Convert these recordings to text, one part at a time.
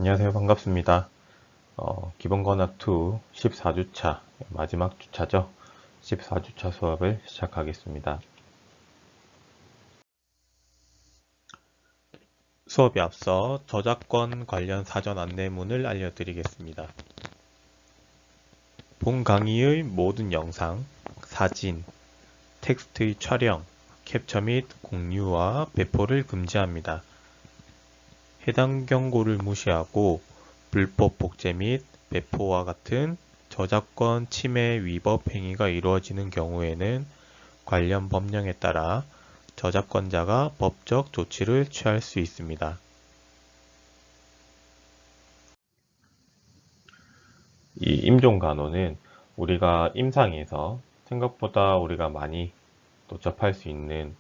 안녕하세요. 반갑습니다. 기본권학2 14주차 마지막 주차죠. 14주차 수업을 시작하겠습니다. 수업에 앞서 저작권 관련 사전 안내문을 알려드리겠습니다. 본 강의의 모든 영상, 사진, 텍스트의 촬영, 캡처 및 공유와 배포를 금지합니다. 해당 경고를 무시하고 불법 복제 및 배포와 같은 저작권 침해 위법 행위가 이루어지는 경우에는 관련 법령에 따라 저작권자가 법적 조치를 취할 수 있습니다. 이 임종간호는 우리가 임상에서 생각보다 우리가 많이 또 접할 수 있는,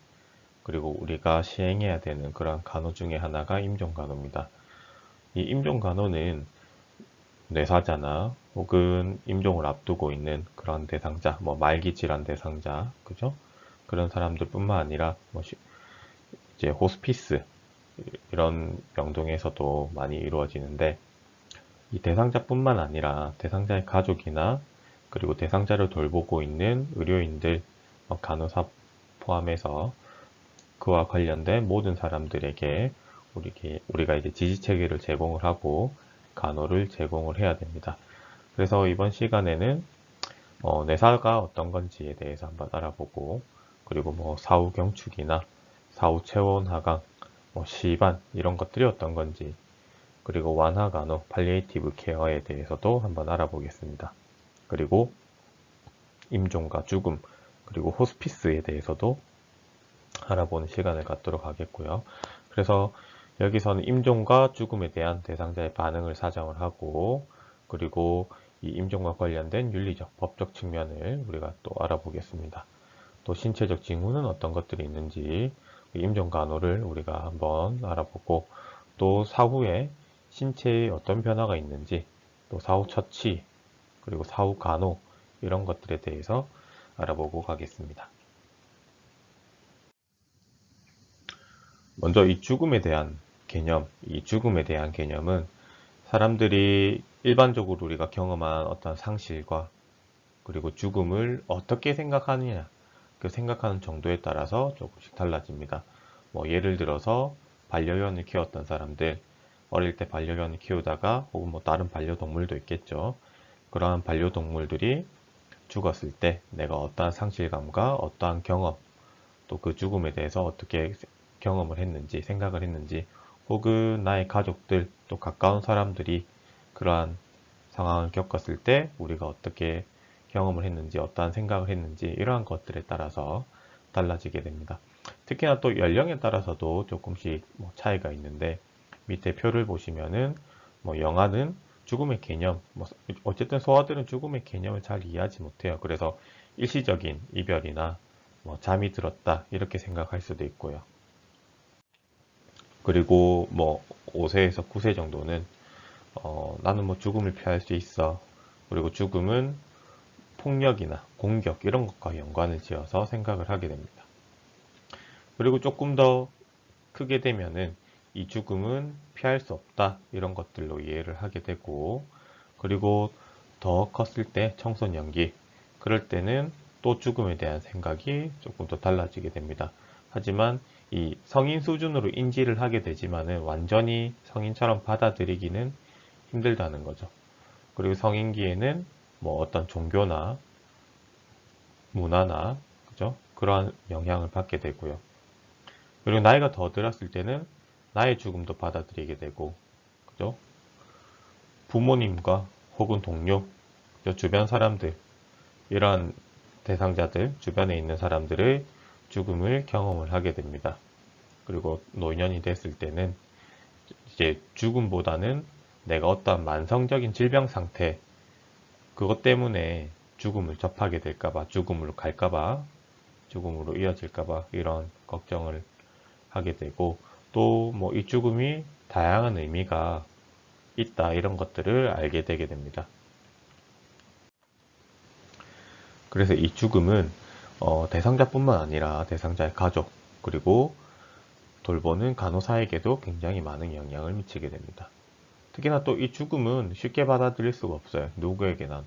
그리고 우리가 시행해야 되는 그런 간호 중에 하나가 임종간호입니다. 이 임종간호는 뇌사자나 혹은 임종을 앞두고 있는 그런 대상자, 말기 질환 대상자, 그죠? 그런 사람들뿐만 아니라 이제 호스피스 이런 병동에서도 많이 이루어지는데, 이 대상자뿐만 아니라 대상자의 가족이나 그리고 대상자를 돌보고 있는 의료인들, 간호사 포함해서 그와 관련된 모든 사람들에게 우리가 이제 지지 체계를 제공을 하고 간호를 제공을 해야 됩니다. 그래서 이번 시간에는 뇌사가 어떤 건지에 대해서 한번 알아보고, 그리고 사후 경축이나 사후 체온 하강, 시반 이런 것들이 어떤 건지, 그리고 완화 간호, 팔리에이티브 케어에 대해서도 한번 알아보겠습니다. 그리고 임종과 죽음, 그리고 호스피스에 대해서도 알아보는 시간을 갖도록 하겠고요. 그래서 여기서는 임종과 죽음에 대한 대상자의 반응을 사정을 하고, 그리고 이 임종과 관련된 윤리적, 법적 측면을 우리가 또 알아보겠습니다. 또 신체적 징후는 어떤 것들이 있는지, 임종 간호를 우리가 한번 알아보고, 또 사후에 신체에 어떤 변화가 있는지, 또 사후 처치, 그리고 사후 간호 이런 것들에 대해서 알아보고 가겠습니다. 먼저 이 죽음에 대한 이 죽음에 대한 개념은 사람들이 일반적으로 우리가 경험한 어떤 상실과 그리고 죽음을 어떻게 생각하느냐, 그 생각하는 정도에 따라서 조금씩 달라집니다. 예를 들어서 반려견을 키웠던 사람들, 어릴 때 반려견을 키우다가 혹은 다른 반려동물도 있겠죠. 그러한 반려동물들이 죽었을 때 내가 어떠한 상실감과 어떠한 경험, 또 그 죽음에 대해서 어떻게 경험을 했는지, 생각을 했는지, 혹은 나의 가족들, 또 가까운 사람들이 그러한 상황을 겪었을 때 우리가 어떻게 경험을 했는지, 어떠한 생각을 했는지, 이러한 것들에 따라서 달라지게 됩니다. 특히나 또 연령에 따라서도 조금씩 차이가 있는데, 밑에 표를 보시면은 영아는 죽음의 개념, 어쨌든 소아들은 죽음의 개념을 잘 이해하지 못해요. 그래서 일시적인 이별이나 잠이 들었다 이렇게 생각할 수도 있고요. 그리고 5세에서 9세 정도는 나는 죽음을 피할 수 있어. 그리고 죽음은 폭력이나 공격 이런 것과 연관을 지어서 생각을 하게 됩니다. 그리고 조금 더 크게 되면은 이 죽음은 피할 수 없다 이런 것들로 이해를 하게 되고, 그리고 더 컸을 때 청소년기, 그럴 때는 또 죽음에 대한 생각이 조금 더 달라지게 됩니다. 하지만 이 성인 수준으로 인지를 하게 되지만은 완전히 성인처럼 받아들이기는 힘들다는 거죠. 그리고 성인기에는 어떤 종교나 문화나 그죠? 그러한 영향을 받게 되고요. 그리고 나이가 더 들었을 때는 나의 죽음도 받아들이게 되고, 그죠? 부모님과 혹은 동료, 주변 사람들, 이런 대상자들, 주변에 있는 사람들의 죽음을 경험을 하게 됩니다. 그리고 노년이 됐을 때는 이제 죽음보다는 내가 어떠한 만성적인 질병 상태, 그것 때문에 죽음을 접하게 될까봐, 죽음으로 갈까봐, 죽음으로 이어질까봐 이런 걱정을 하게 되고, 또 이 죽음이 다양한 의미가 있다 이런 것들을 알게 되게 됩니다. 그래서 이 죽음은 대상자뿐만 아니라 대상자의 가족, 그리고 돌보는 간호사에게도 굉장히 많은 영향을 미치게 됩니다. 특히나 또 이 죽음은 쉽게 받아들일 수가 없어요. 누구에게나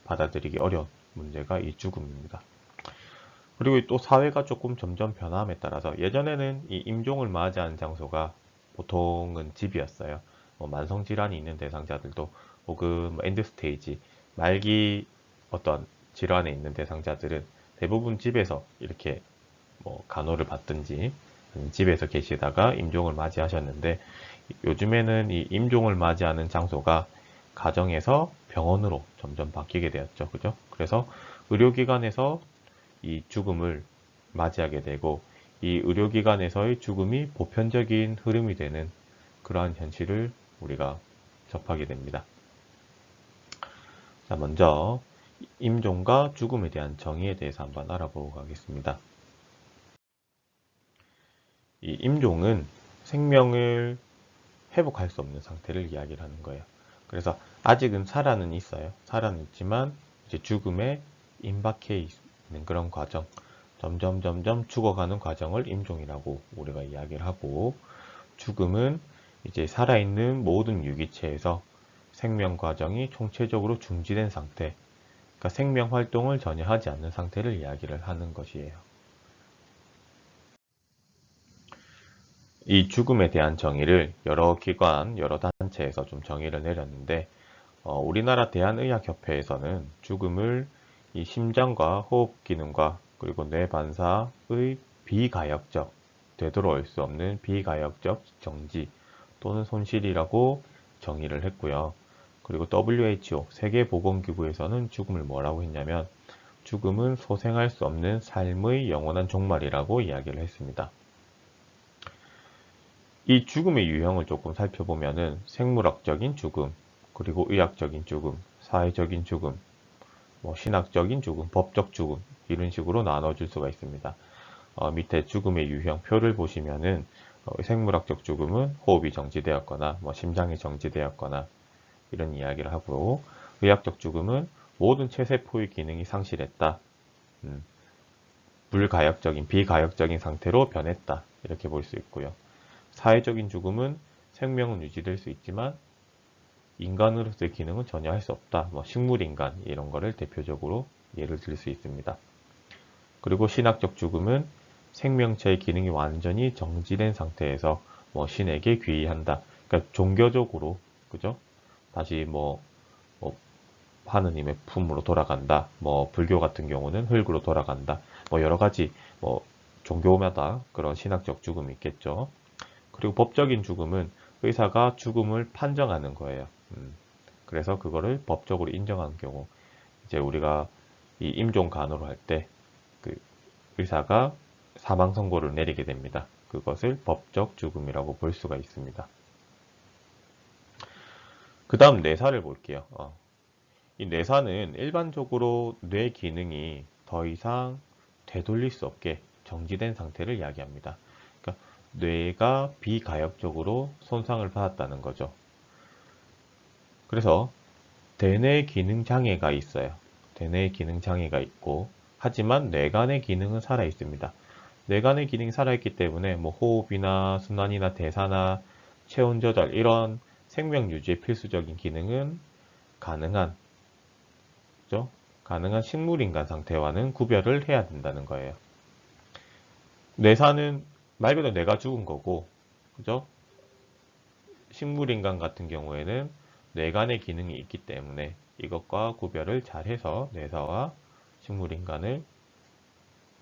받아들이기 어려운 문제가 이 죽음입니다. 그리고 또 사회가 조금 점점 변함에 따라서 예전에는 이 임종을 맞이하는 장소가 보통은 집이었어요. 뭐 만성질환이 있는 대상자들도 혹은 뭐 엔드스테이지, 말기 어떤 질환에 있는 대상자들은 대부분 집에서 이렇게 뭐 간호를 받든지 집에서 계시다가 임종을 맞이하셨는데 요즘에는 이 임종을 맞이하는 장소가 가정에서 병원으로 점점 바뀌게 되었죠. 그죠? 그래서 의료기관에서 이 죽음을 맞이하게 되고 이 의료기관에서의 죽음이 보편적인 흐름이 되는 그러한 현실을 우리가 접하게 됩니다. 자, 먼저 임종과 죽음에 대한 정의에 대해서 한번 알아보고 가겠습니다. 이 임종은 생명을 회복할 수 없는 상태를 이야기를 하는 거예요. 그래서 아직은 살아는 있어요. 살아는 있지만 이제 죽음에 임박해 있는 그런 과정, 점점 죽어가는 과정을 임종이라고 우리가 이야기를 하고, 죽음은 이제 살아있는 모든 유기체에서 생명 과정이 총체적으로 중지된 상태, 그러니까 생명 활동을 전혀 하지 않는 상태를 이야기를 하는 것이에요. 이 죽음에 대한 정의를 여러 기관, 여러 단체에서 좀 정의를 내렸는데, 우리나라 대한의학협회에서는 죽음을 이 심장과 호흡 기능과 그리고 뇌 반사의 비가역적, 되돌아올 수 없는 비가역적 정지 또는 손실이라고 정의를 했고요. 그리고 WHO, 세계보건기구에서는 죽음을 뭐라고 했냐면 죽음은 소생할 수 없는 삶의 영원한 종말이라고 이야기를 했습니다. 이 죽음의 유형을 조금 살펴보면은 생물학적인 죽음, 그리고 의학적인 죽음, 사회적인 죽음, 뭐 신학적인 죽음, 법적 죽음 이런 식으로 나눠줄 수가 있습니다. 밑에 죽음의 유형 표를 보시면은 생물학적 죽음은 호흡이 정지되었거나 뭐 심장이 정지되었거나 이런 이야기를 하고, 의학적 죽음은 모든 체세포의 기능이 상실했다. 음, 불가역적인 비가역적인 상태로 변했다. 이렇게 볼 수 있고요. 사회적인 죽음은 생명은 유지될 수 있지만 인간으로서의 기능은 전혀 할 수 없다. 뭐 식물인간 이런 거를 대표적으로 예를 들 수 있습니다. 그리고 신학적 죽음은 생명체의 기능이 완전히 정지된 상태에서 뭐 신에게 귀의한다. 그러니까 종교적으로 그죠? 다시 뭐 하느님의 품으로 돌아간다. 뭐 불교 같은 경우는 흙으로 돌아간다. 뭐 여러 가지 뭐 종교마다 그런 신학적 죽음이 있겠죠. 그리고 법적인 죽음은 의사가 죽음을 판정하는 거예요. 그래서 그거를 법적으로 인정한 경우, 이제 우리가 이 임종 간호를 할 때 그 의사가 사망 선고를 내리게 됩니다. 그것을 법적 죽음이라고 볼 수가 있습니다. 그 다음 뇌사를 볼게요. 이 뇌사는 일반적으로 뇌 기능이 더 이상 되돌릴 수 없게 정지된 상태를 이야기합니다. 그러니까 뇌가 비가역적으로 손상을 받았다는 거죠. 그래서 대뇌 기능 장애가 있어요. 대뇌 기능 장애가 있고, 하지만 뇌간의 기능은 살아 있습니다. 뇌간의 기능이 살아있기 때문에 뭐 호흡이나 순환이나 대사나 체온 조절 이런 생명 유지의 필수적인 기능은 가능한, 그죠? 가능한 식물인간 상태와는 구별을 해야 된다는 거예요. 뇌사는 말 그대로 뇌가 죽은 거고, 그죠? 식물인간 같은 경우에는 뇌간의 기능이 있기 때문에 이것과 구별을 잘 해서 뇌사와 식물인간을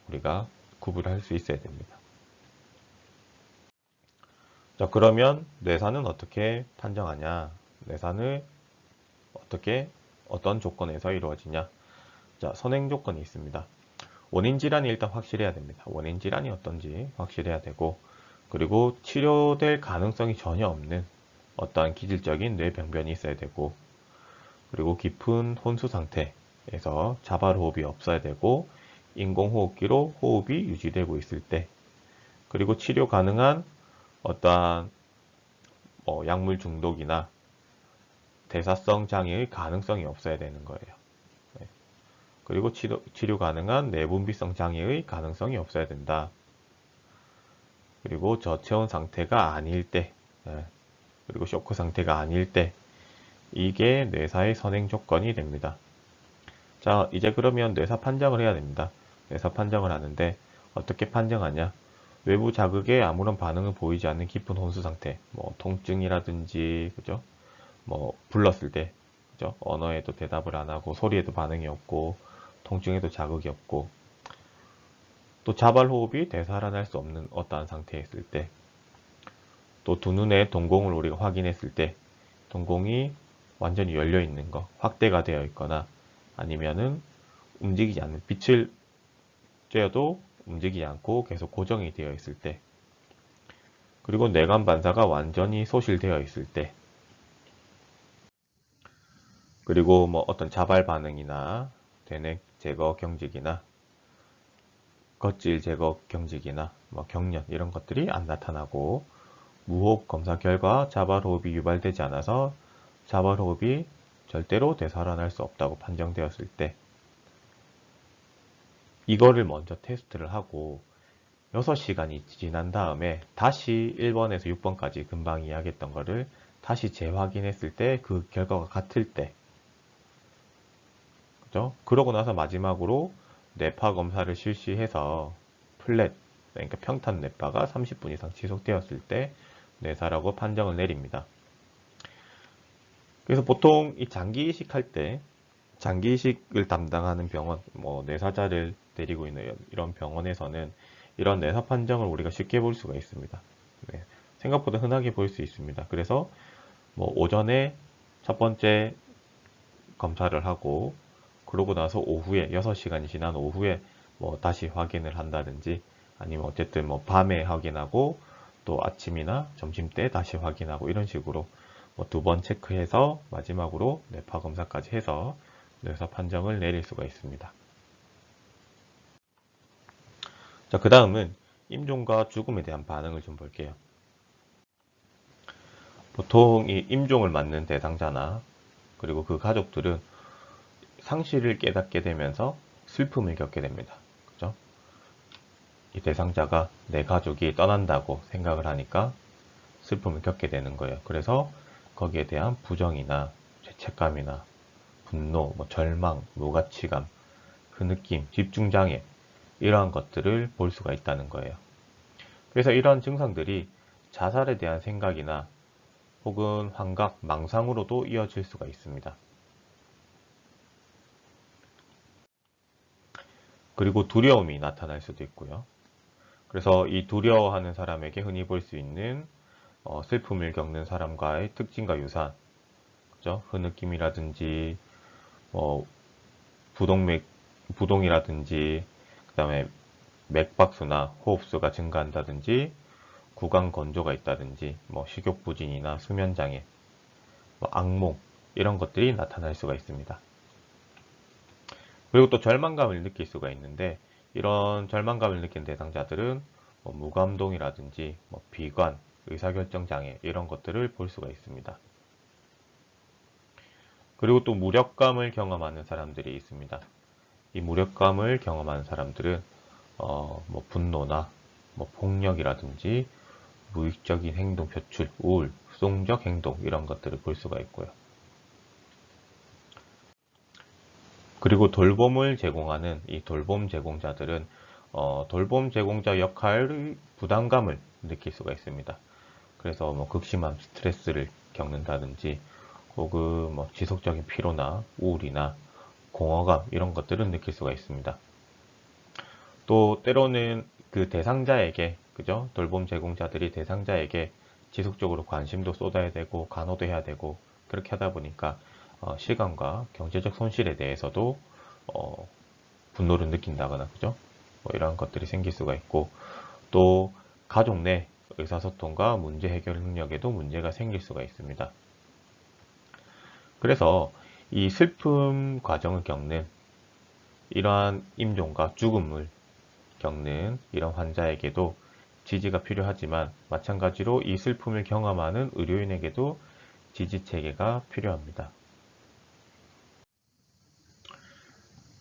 우리가 구분할 수 있어야 됩니다. 자, 그러면 뇌사는 어떻게 판정하냐? 뇌사는 어떤 조건에서 이루어지냐? 자, 선행 조건이 있습니다. 원인 질환이 일단 확실해야 됩니다. 원인 질환이 어떤지 확실해야 되고, 그리고 치료될 가능성이 전혀 없는 어떠한 기질적인 뇌병변이 있어야 되고, 그리고 깊은 혼수 상태에서 자발 호흡이 없어야 되고, 인공호흡기로 호흡이 유지되고 있을 때, 그리고 치료 가능한 어떠한 약물 중독이나 대사성 장애의 가능성이 없어야 되는 거예요. 네. 그리고 치료 가능한 내분비성 장애의 가능성이 없어야 된다. 그리고 저체온 상태가 아닐 때, 네. 그리고 쇼크 상태가 아닐 때, 이게 뇌사의 선행 조건이 됩니다. 자, 이제 그러면 뇌사 판정을 해야 됩니다. 뇌사 판정을 하는데 어떻게 판정하냐? 외부 자극에 아무런 반응을 보이지 않는 깊은 혼수 상태, 뭐 통증이라든지, 그죠? 뭐 불렀을 때, 그죠? 언어에도 대답을 안 하고 소리에도 반응이 없고 통증에도 자극이 없고, 또 자발호흡이 되살아날 수 없는 어떠한 상태에 있을 때, 또 두 눈의 동공을 우리가 확인했을 때 동공이 완전히 열려 있는 거, 확대가 되어 있거나 아니면은 움직이지 않는, 빛을 쬐어도 움직이지 않고 계속 고정이 되어 있을 때, 그리고 뇌관 반사가 완전히 소실되어 있을 때, 그리고 뭐 어떤 자발 반응이나 대뇌 제거 경직이나 겉질 제거 경직이나 뭐 경련 이런 것들이 안 나타나고, 무호흡 검사 결과 자발호흡이 유발되지 않아서 자발호흡이 절대로 되살아날 수 없다고 판정되었을 때, 이거를 먼저 테스트를 하고 6시간이 지난 다음에 다시 1번에서 6번까지 금방 이야기했던 거를 다시 재확인했을 때 그 결과가 같을 때, 그죠? 그러고 나서 마지막으로 뇌파 검사를 실시해서 플랫, 그러니까 평탄 뇌파가 30분 이상 지속되었을 때 뇌사라고 판정을 내립니다. 그래서 보통 이 장기 이식할 때, 장기 이식을 담당하는 병원, 뭐 뇌사자를 데리고 있는 이런 병원에서는 이런 뇌사 판정을 우리가 쉽게 볼 수가 있습니다. 네, 생각보다 흔하게 볼 수 있습니다. 그래서 뭐 오전에 첫 번째 검사를 하고, 그러고 나서 오후에 6시간이 지난 오후에 뭐 다시 확인을 한다든지, 아니면 어쨌든 뭐 밤에 확인하고 또 아침이나 점심 때 다시 확인하고, 이런 식으로 뭐 두 번 체크해서 마지막으로 뇌파 검사까지 해서 뇌사 판정을 내릴 수가 있습니다. 자, 그 다음은 임종과 죽음에 대한 반응을 좀 볼게요. 보통 이 임종을 맞는 대상자나 그리고 그 가족들은 상실을 깨닫게 되면서 슬픔을 겪게 됩니다. 그죠? 이 대상자가 내 가족이 떠난다고 생각을 하니까 슬픔을 겪게 되는 거예요. 그래서 거기에 대한 부정이나 죄책감이나 분노, 뭐 절망, 무가치감, 그 느낌, 집중장애, 이러한 것들을 볼 수가 있다는 거예요. 그래서 이러한 증상들이 자살에 대한 생각이나 혹은 환각, 망상으로도 이어질 수가 있습니다. 그리고 두려움이 나타날 수도 있고요. 그래서 이 두려워하는 사람에게 흔히 볼 수 있는 슬픔을 겪는 사람과의 특징과 유사한, 그죠? 흐느낌이라든지 뭐 부동맥, 부동이라든지, 그 다음에 맥박수나 호흡수가 증가한다든지, 구강 건조가 있다든지, 뭐 식욕부진이나 수면장애, 뭐 악몽, 이런 것들이 나타날 수가 있습니다. 그리고 또 절망감을 느낄 수가 있는데, 이런 절망감을 느낀 대상자들은 뭐 무감동이라든지 뭐 비관, 의사결정 장애, 이런 것들을 볼 수가 있습니다. 그리고 또 무력감을 경험하는 사람들이 있습니다. 이 무력감을 경험하는 사람들은 뭐 분노나 뭐 폭력이라든지 무의식적인 행동 표출, 우울, 수동적 행동, 이런 것들을 볼 수가 있고요. 그리고 돌봄을 제공하는 이 돌봄 제공자들은 돌봄 제공자 역할의 부담감을 느낄 수가 있습니다. 그래서 뭐 극심한 스트레스를 겪는다든지, 혹은 뭐 지속적인 피로나 우울이나 공허감, 이런 것들을 느낄 수가 있습니다. 또 때로는 그 대상자에게, 그죠? 돌봄 제공자들이 대상자에게 지속적으로 관심도 쏟아야 되고 간호도 해야 되고, 그렇게 하다 보니까 시간과 경제적 손실에 대해서도 어, 분노를 느낀다거나, 그죠? 뭐 이러한 것들이 생길 수가 있고, 또 가족 내 의사소통과 문제 해결 능력에도 문제가 생길 수가 있습니다. 그래서 이 슬픔 과정을 겪는, 이러한 임종과 죽음을 겪는 이런 환자에게도 지지가 필요하지만, 마찬가지로 이 슬픔을 경험하는 의료인에게도 지지 체계가 필요합니다.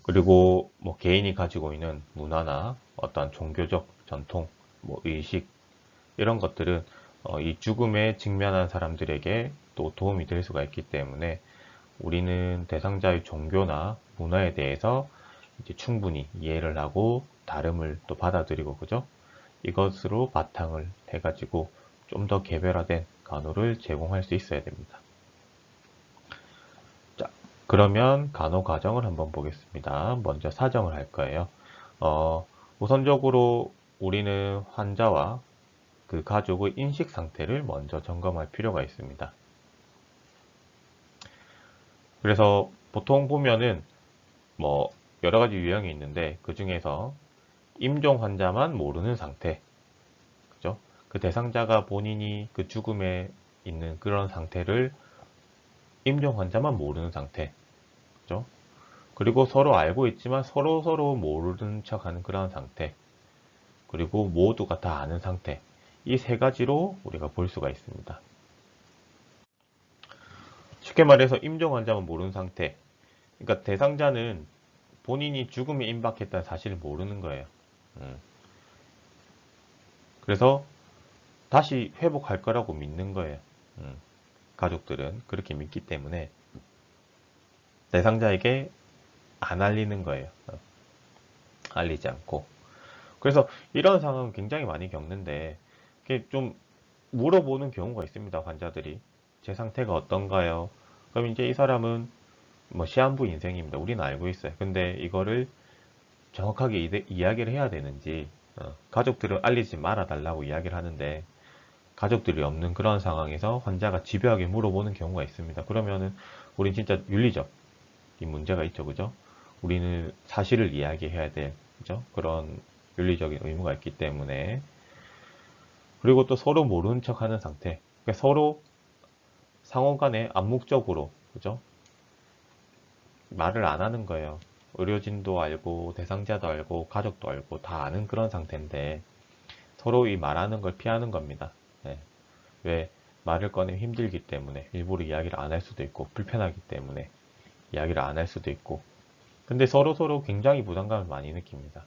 그리고 뭐 개인이 가지고 있는 문화나 어떤 종교적 전통, 뭐 의식, 이런 것들은 이 죽음에 직면한 사람들에게 또 도움이 될 수가 있기 때문에 우리는 대상자의 종교나 문화에 대해서 이제 충분히 이해를 하고 다름을 또 받아들이고 그죠? 이것으로 바탕을 해가지고 좀 더 개별화된 간호를 제공할 수 있어야 됩니다. 자, 그러면 간호 과정을 한번 보겠습니다. 먼저 사정을 할 거예요. 우선적으로 우리는 환자와 그 가족의 인식 상태를 먼저 점검할 필요가 있습니다. 그래서 보통 보면은 뭐 여러 가지 유형이 있는데 그 중에서 임종 환자만 모르는 상태, 그죠? 그 대상자가 본인이 그 죽음에 있는 그런 상태를 임종 환자만 모르는 상태, 그죠? 그리고 서로 알고 있지만 서로 모르는 척하는 그런 상태, 그리고 모두가 다 아는 상태, 이 세 가지로 우리가 볼 수가 있습니다. 쉽게 말해서 임종 환자만 모르는 상태, 그러니까 대상자는 본인이 죽음에 임박했다는 사실을 모르는 거예요. 그래서 다시 회복할 거라고 믿는 거예요. 가족들은 그렇게 믿기 때문에 대상자에게 안 알리는 거예요. 알리지 않고. 그래서 이런 상황은 굉장히 많이 겪는데 좀 물어보는 경우가 있습니다. 환자들이 제 상태가 어떤가요? 그럼 이제 이 사람은 뭐 시한부 인생입니다. 우리는 알고 있어요. 근데 이거를 정확하게 이야기를 해야 되는지 가족들을 알리지 말아 달라고 이야기를 하는데 가족들이 없는 그런 상황에서 환자가 집요하게 물어보는 경우가 있습니다. 그러면은 우린 진짜 윤리적 이 문제가 있죠, 그죠? 우리는 사실을 이야기해야 될, 그죠? 그런 윤리적인 의무가 있기 때문에. 그리고 또 서로 모르는 척 하는 상태. 그러니까 서로 상호 간에 암묵적으로, 그죠? 말을 안 하는 거예요. 의료진도 알고, 대상자도 알고, 가족도 알고, 다 아는 그런 상태인데, 서로 이 말하는 걸 피하는 겁니다. 네. 왜? 말을 꺼내면 힘들기 때문에, 일부러 이야기를 안 할 수도 있고, 불편하기 때문에, 이야기를 안 할 수도 있고, 근데 서로 굉장히 부담감을 많이 느낍니다.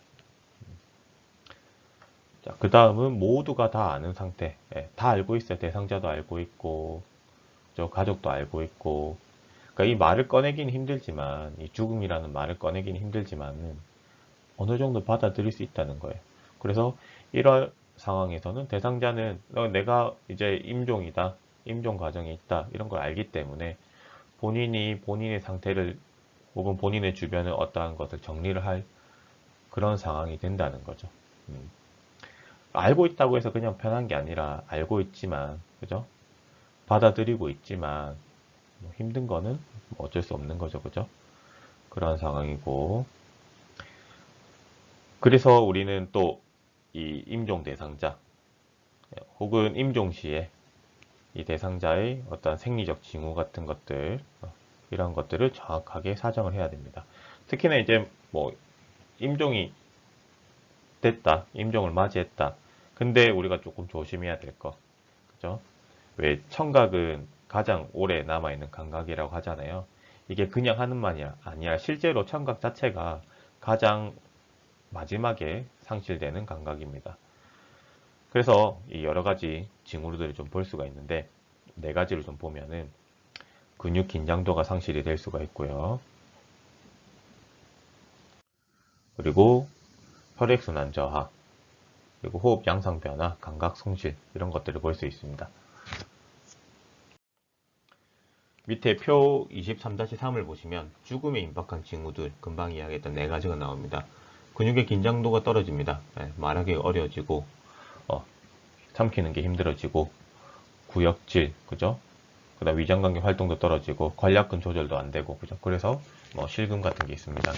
자, 그 다음은 모두가 다 아는 상태. 예, 다 알고 있어요. 대상자도 알고 있고, 저 가족도 알고 있고. 그러니까 이 말을 꺼내기는 힘들지만, 이 죽음이라는 말을 꺼내기는 힘들지만은 어느 정도 받아들일 수 있다는 거예요. 그래서 이런 상황에서는 대상자는 내가 이제 임종이다, 임종 과정에 있다, 이런 걸 알기 때문에 본인이 본인의 상태를 혹은 본인의 주변에 어떠한 것을 정리를 할 그런 상황이 된다는 거죠. 음. 알고 있다고 해서 그냥 편한 게 아니라 알고 있지만, 그죠? 받아들이고 있지만 뭐 힘든 거는 뭐 어쩔 수 없는 거죠, 그죠? 그런 상황이고. 그래서 우리는 또 이 임종 대상자 혹은 임종 시에 이 대상자의 어떤 생리적 징후 같은 것들 이런 것들을 정확하게 사정을 해야 됩니다. 특히나 이제 뭐 임종이 됐다, 임종을 맞이했다. 근데 우리가 조금 조심해야 될 거, 그죠? 왜 청각은 가장 오래 남아있는 감각이라고 하잖아요. 이게 그냥 하는 말이 아니라 실제로 청각 자체가 가장 마지막에 상실되는 감각입니다. 그래서 이 여러 가지 징후들을 좀 볼 수가 있는데 네 가지를 좀 보면은 근육 긴장도가 상실이 될 수가 있고요. 그리고 혈액순환 저하, 그리고 호흡 양상 변화, 감각 손실 이런 것들을 볼 수 있습니다. 밑에 표 23-3을 보시면 죽음에 임박한 징후들 금방 이야기했던 네 가지가 나옵니다. 근육의 긴장도가 떨어집니다. 말하기 어려워지고 삼키는 게 힘들어지고 구역질, 그죠? 그다음 위장관계 활동도 떨어지고 관략근 조절도 안 되고, 그죠? 그래서 뭐 실금 같은 게 있습니다.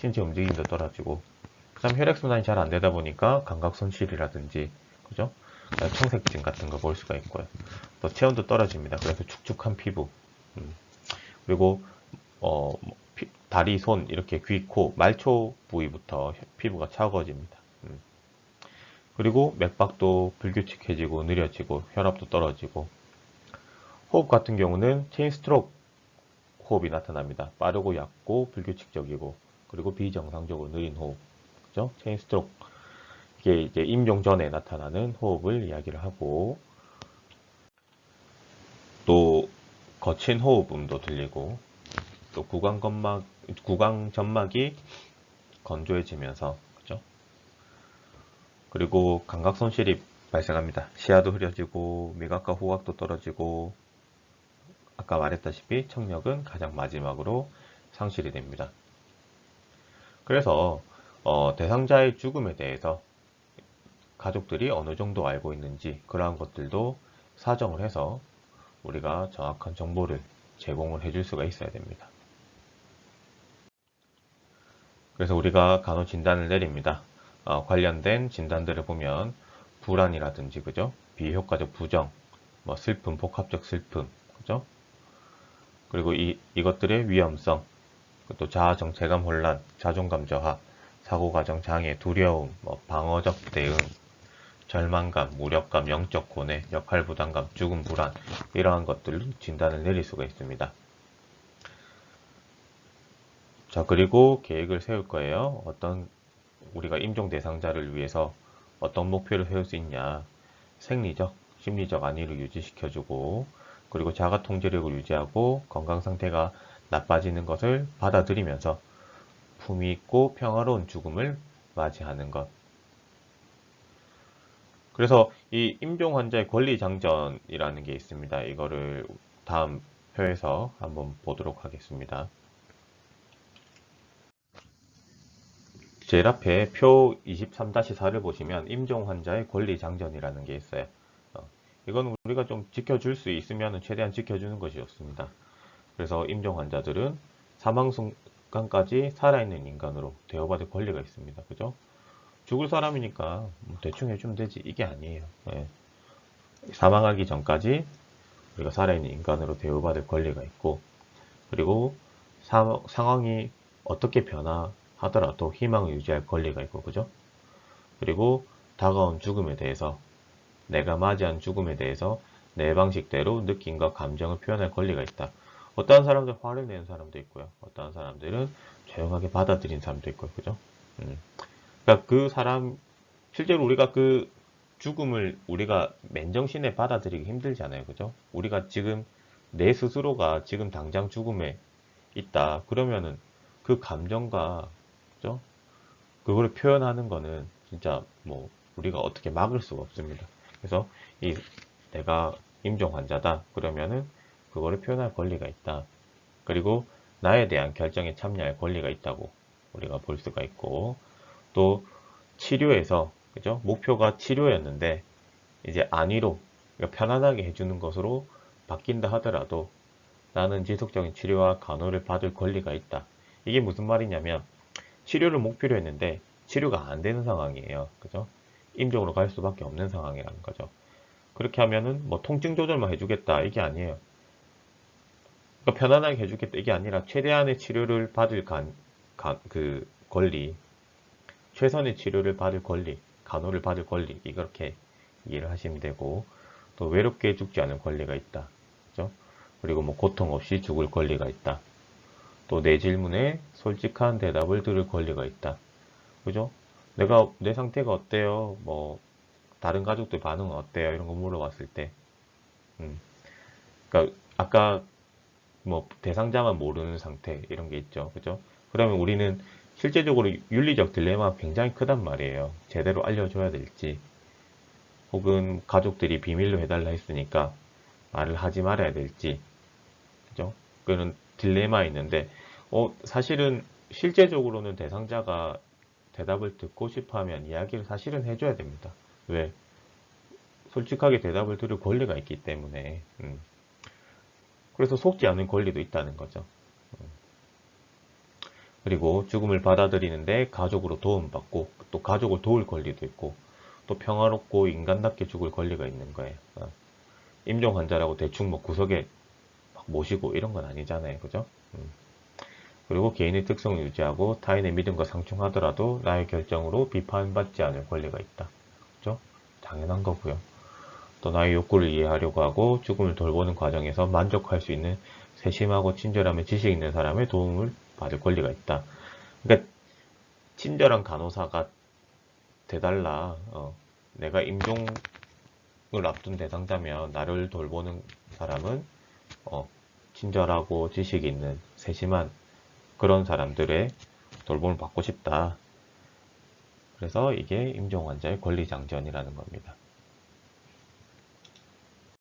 신체 움직임도 떨어지고, 그다음 혈액순환이 잘 안 되다 보니까 감각 손실이라든지, 그죠? 청색증 같은 거 볼 수가 있고요. 또 체온도 떨어집니다. 그래서 축축한 피부, 그리고 다리, 손, 이렇게 귀, 코, 말초 부위부터 피부가 차가워집니다. 그리고 맥박도 불규칙해지고 느려지고 혈압도 떨어지고 호흡 같은 경우는 체인 스트로크 호흡이 나타납니다. 빠르고 얕고 불규칙적이고 그리고 비정상적으로 느린 호흡, 그죠? 체인 스트로크 이게 이제 임종 전에 나타나는 호흡을 이야기를 하고 거친 호흡음도 들리고 또 구강 점막이 건조해지면서 그죠? 그리고 감각 손실이 발생합니다. 시야도 흐려지고 미각과 후각도 떨어지고 아까 말했다시피 청력은 가장 마지막으로 상실이 됩니다. 그래서 대상자의 죽음에 대해서 가족들이 어느 정도 알고 있는지 그러한 것들도 사정을 해서 우리가 정확한 정보를 제공을 해줄 수가 있어야 됩니다. 그래서 우리가 간호 진단을 내립니다. 관련된 진단들을 보면 불안이라든지 그죠? 비효과적 부정, 뭐 슬픔, 복합적 슬픔, 그죠? 그리고 이것들의 위험성, 또 자아 정체감 혼란, 자존감 저하, 사고 과정 장애, 두려움, 뭐 방어적 대응, 절망감, 무력감, 영적 고뇌, 역할 부담감, 죽음 불안 이러한 것들로 진단을 내릴 수가 있습니다. 자, 그리고 계획을 세울 거예요. 우리가 임종 대상자를 위해서 어떤 목표를 세울 수 있냐. 생리적, 심리적 안위를 유지시켜주고, 그리고 자가 통제력을 유지하고 건강 상태가 나빠지는 것을 받아들이면서 품위 있고 평화로운 죽음을 맞이하는 것. 그래서 이 임종 환자의 권리 장전이라는 게 있습니다. 이거를 다음 표에서 한번 보도록 하겠습니다. 제일 앞에 표 23-4를 보시면 임종 환자의 권리 장전이라는 게 있어요. 이건 우리가 좀 지켜줄 수 있으면 최대한 지켜주는 것이 좋습니다. 그래서 임종 환자들은 사망 순간까지 살아있는 인간으로 대우받을 권리가 있습니다. 그죠? 죽을 사람이니까 뭐 대충 해주면 되지 이게 아니에요. 예. 사망하기 전까지 우리가 살아있는 인간으로 대우받을 권리가 있고, 그리고 상황이 어떻게 변화하더라도 희망을 유지할 권리가 있고, 그죠? 그리고 다가온 죽음에 대해서, 내가 맞이한 죽음에 대해서 내 방식대로 느낌과 감정을 표현할 권리가 있다. 어떠한 사람들 화를 내는 사람도 있고요. 어떠한 사람들은 조용하게 받아들인 사람도 있고요. 그죠? 그러니까 그 사람, 실제로 우리가 그 죽음을 우리가 맨정신에 받아들이기 힘들잖아요. 그죠? 우리가 지금 내 스스로가 지금 당장 죽음에 있다. 그러면은 그 감정과, 그죠? 그거를 표현하는 거는 진짜 뭐 우리가 어떻게 막을 수가 없습니다. 그래서 이 내가 임종 환자다. 그러면은 그거를 표현할 권리가 있다. 그리고 나에 대한 결정에 참여할 권리가 있다고 우리가 볼 수가 있고, 또 치료에서 그죠? 목표가 치료였는데 이제 안위로 그러니까 편안하게 해주는 것으로 바뀐다 하더라도 나는 지속적인 치료와 간호를 받을 권리가 있다. 이게 무슨 말이냐면 치료를 목표로 했는데 치료가 안 되는 상황이에요. 그죠? 임종으로 갈 수밖에 없는 상황이라는 거죠. 그렇게 하면은 뭐 통증 조절만 해주겠다 이게 아니에요. 그러니까 편안하게 해주겠다 이게 아니라 최대한의 치료를 받을 그 권리, 최선의 치료를 받을 권리, 간호를 받을 권리 이렇게 이해를 하시면 되고, 또 외롭게 죽지 않을 권리가 있다. 그죠? 그리고 뭐 고통 없이 죽을 권리가 있다. 또 내 질문에 솔직한 대답을 들을 권리가 있다. 그죠? 내 상태가 어때요? 뭐 다른 가족들 반응은 어때요? 이런 거 물어봤을 때, 음, 그러니까 아까 뭐 대상자만 모르는 상태 이런 게 있죠. 그죠? 그러면 우리는 실제적으로 윤리적 딜레마가 굉장히 크단 말이에요. 제대로 알려줘야 될지, 혹은 가족들이 비밀로 해달라 했으니까 말을 하지 말아야 될지, 그죠? 그런 딜레마 있는데, 사실은 실제적으로는 대상자가 대답을 듣고 싶어 하면 이야기를 사실은 해줘야 됩니다. 왜? 솔직하게 대답을 들을 권리가 있기 때문에. 그래서 속지 않은 권리도 있다는 거죠. 그리고 죽음을 받아들이는데 가족으로 도움받고 또 가족을 도울 권리도 있고 또 평화롭고 인간답게 죽을 권리가 있는 거예요. 임종 환자라고 대충 뭐 구석에 막 모시고 이런 건 아니잖아요. 그죠? 그리고 개인의 특성을 유지하고 타인의 믿음과 상충하더라도 나의 결정으로 비판받지 않을 권리가 있다. 그죠? 당연한 거고요. 또 나의 욕구를 이해하려고 하고 죽음을 돌보는 과정에서 만족할 수 있는 세심하고 친절함에 지식 있는 사람의 도움을 받을 권리가 있다. 그러니까 친절한 간호사가 돼달라. 내가 임종을 앞둔 대상자면 나를 돌보는 사람은 친절하고 지식이 있는 세심한 그런 사람들의 돌봄을 받고 싶다. 그래서 이게 임종 환자의 권리장전이라는 겁니다.